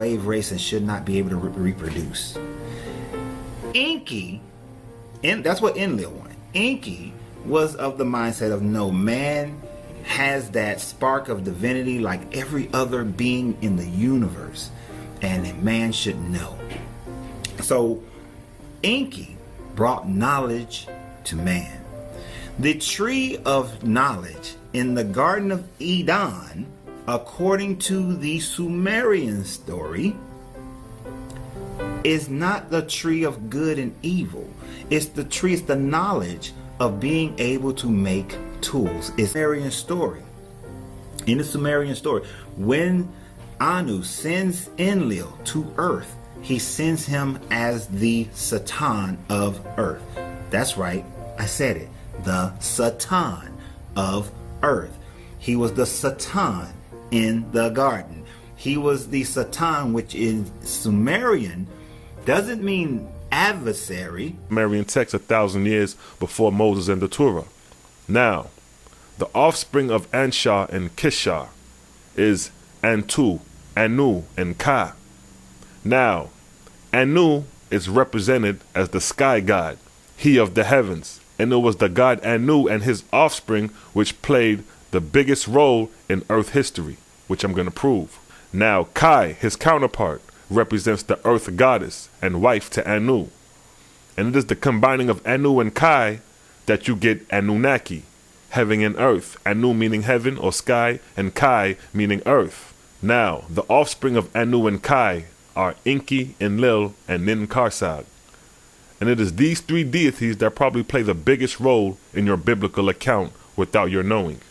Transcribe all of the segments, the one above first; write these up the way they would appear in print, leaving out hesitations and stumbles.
slave race and should not be able to reproduce. Enki, and that's what Enlil wanted. Enki was of the mindset of no, man has that spark of divinity like every other being in the universe, and man should know. So Enki brought knowledge to man. The tree of knowledge in the Garden of Eden, according to the Sumerian story, is not the tree of good and evil. It's the knowledge of being able to make tools. It's Sumerian story. In the Sumerian story, when Anu sends Enlil to earth, he sends him as the Satan of earth. That's right, I said it. The Satan of earth. He was the Satan in the garden. He was the Satan, which in Sumerian doesn't mean adversary. Sumerian text 1,000 years before Moses and the Torah. Now, the offspring of Anshar and Kishar is Antu, Anu, and Ka. Now, Anu is represented as the sky god, he of the heavens, and it was the god Anu and his offspring which played the biggest role in earth history, which I'm going to prove. Now, Kai, his counterpart, represents the earth goddess and wife to Anu. And it is the combining of Anu and Kai that you get Anunnaki, heaven and earth. Anu meaning heaven or sky, and Kai meaning earth. Now, the offspring of Anu and Kai are Enki, Enlil, and Ninkarsag. And it is these three deities that probably play the biggest role in your biblical account without your knowing.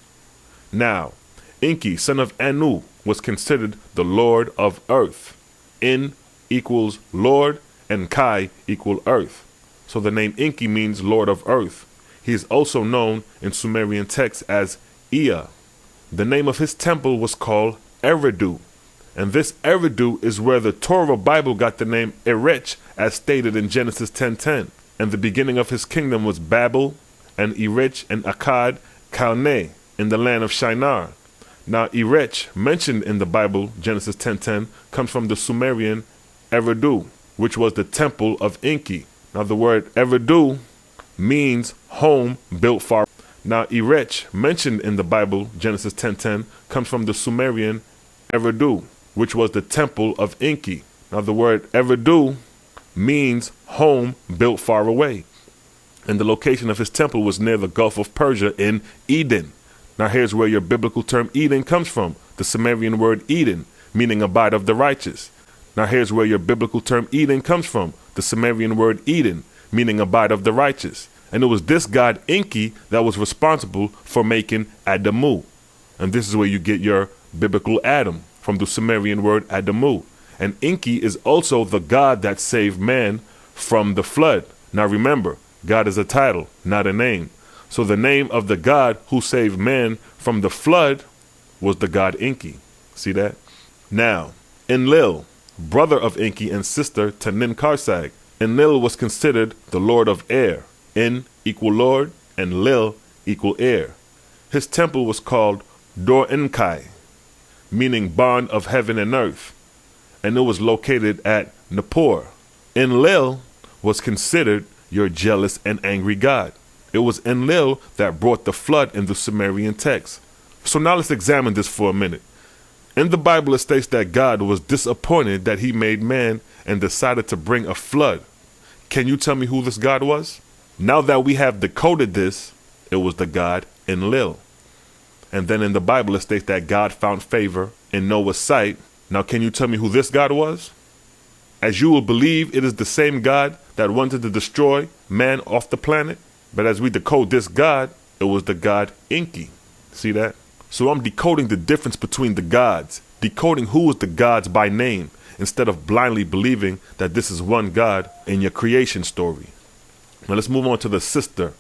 Now, Enki, son of Anu, was considered the Lord of Earth. En equals Lord and Kai equal Earth. So the name Enki means Lord of Earth. He is also known in Sumerian texts as Ea. The name of his temple was called Eridu. And this Eridu is where the Torah Bible got the name Erech, as stated in Genesis 10:10. And the beginning of his kingdom was Babel and Erech and Akkad, Calneh, in the land of Shinar. Now, Erech, mentioned in the Bible, Genesis 10:10, comes from the Sumerian Eridu, which was the temple of Enki. Now, the word Eridu means home built far. Now, Erech, mentioned in the Bible, Genesis 10:10, comes from the Sumerian Eridu, which was the temple of Enki. Now, the word Eridu means home built far away. And the location of his temple was near the Gulf of Persia in Eden. Now here's where your biblical term Eden comes from, the Sumerian word Eden, meaning abide of the righteous. Now here's where your biblical term Eden comes from, the Sumerian word Eden, meaning abide of the righteous. And it was this god Enki that was responsible for making Adamu. And this is where you get your biblical Adam, from the Sumerian word Adamu. And Enki is also the god that saved man from the flood. Now remember, God is a title, not a name. So the name of the God who saved man from the flood was the god Enki. See that? Now, Enlil, brother of Enki and sister to Ninkarsag. Enlil was considered the lord of air. En equal lord and Lil equal air. His temple was called Dor-Enkai, meaning bond of heaven and earth. And it was located at Nippur. Enlil was considered your jealous and angry god. It was Enlil that brought the flood in the Sumerian text. So now let's examine this for a minute. In the Bible, it states that God was disappointed that he made man and decided to bring a flood. Can you tell me who this God was? Now that we have decoded this, it was the god Enlil. And then in the Bible, it states that God found favor in Noah's sight. Now can you tell me who this God was? As you will believe, it is the same God that wanted to destroy man off the planet. But as we decode this God, it was the god Enki. See that? So I'm decoding the difference between the gods, decoding who is the gods by name, instead of blindly believing that this is one God in your creation story. Now let's move on to the sister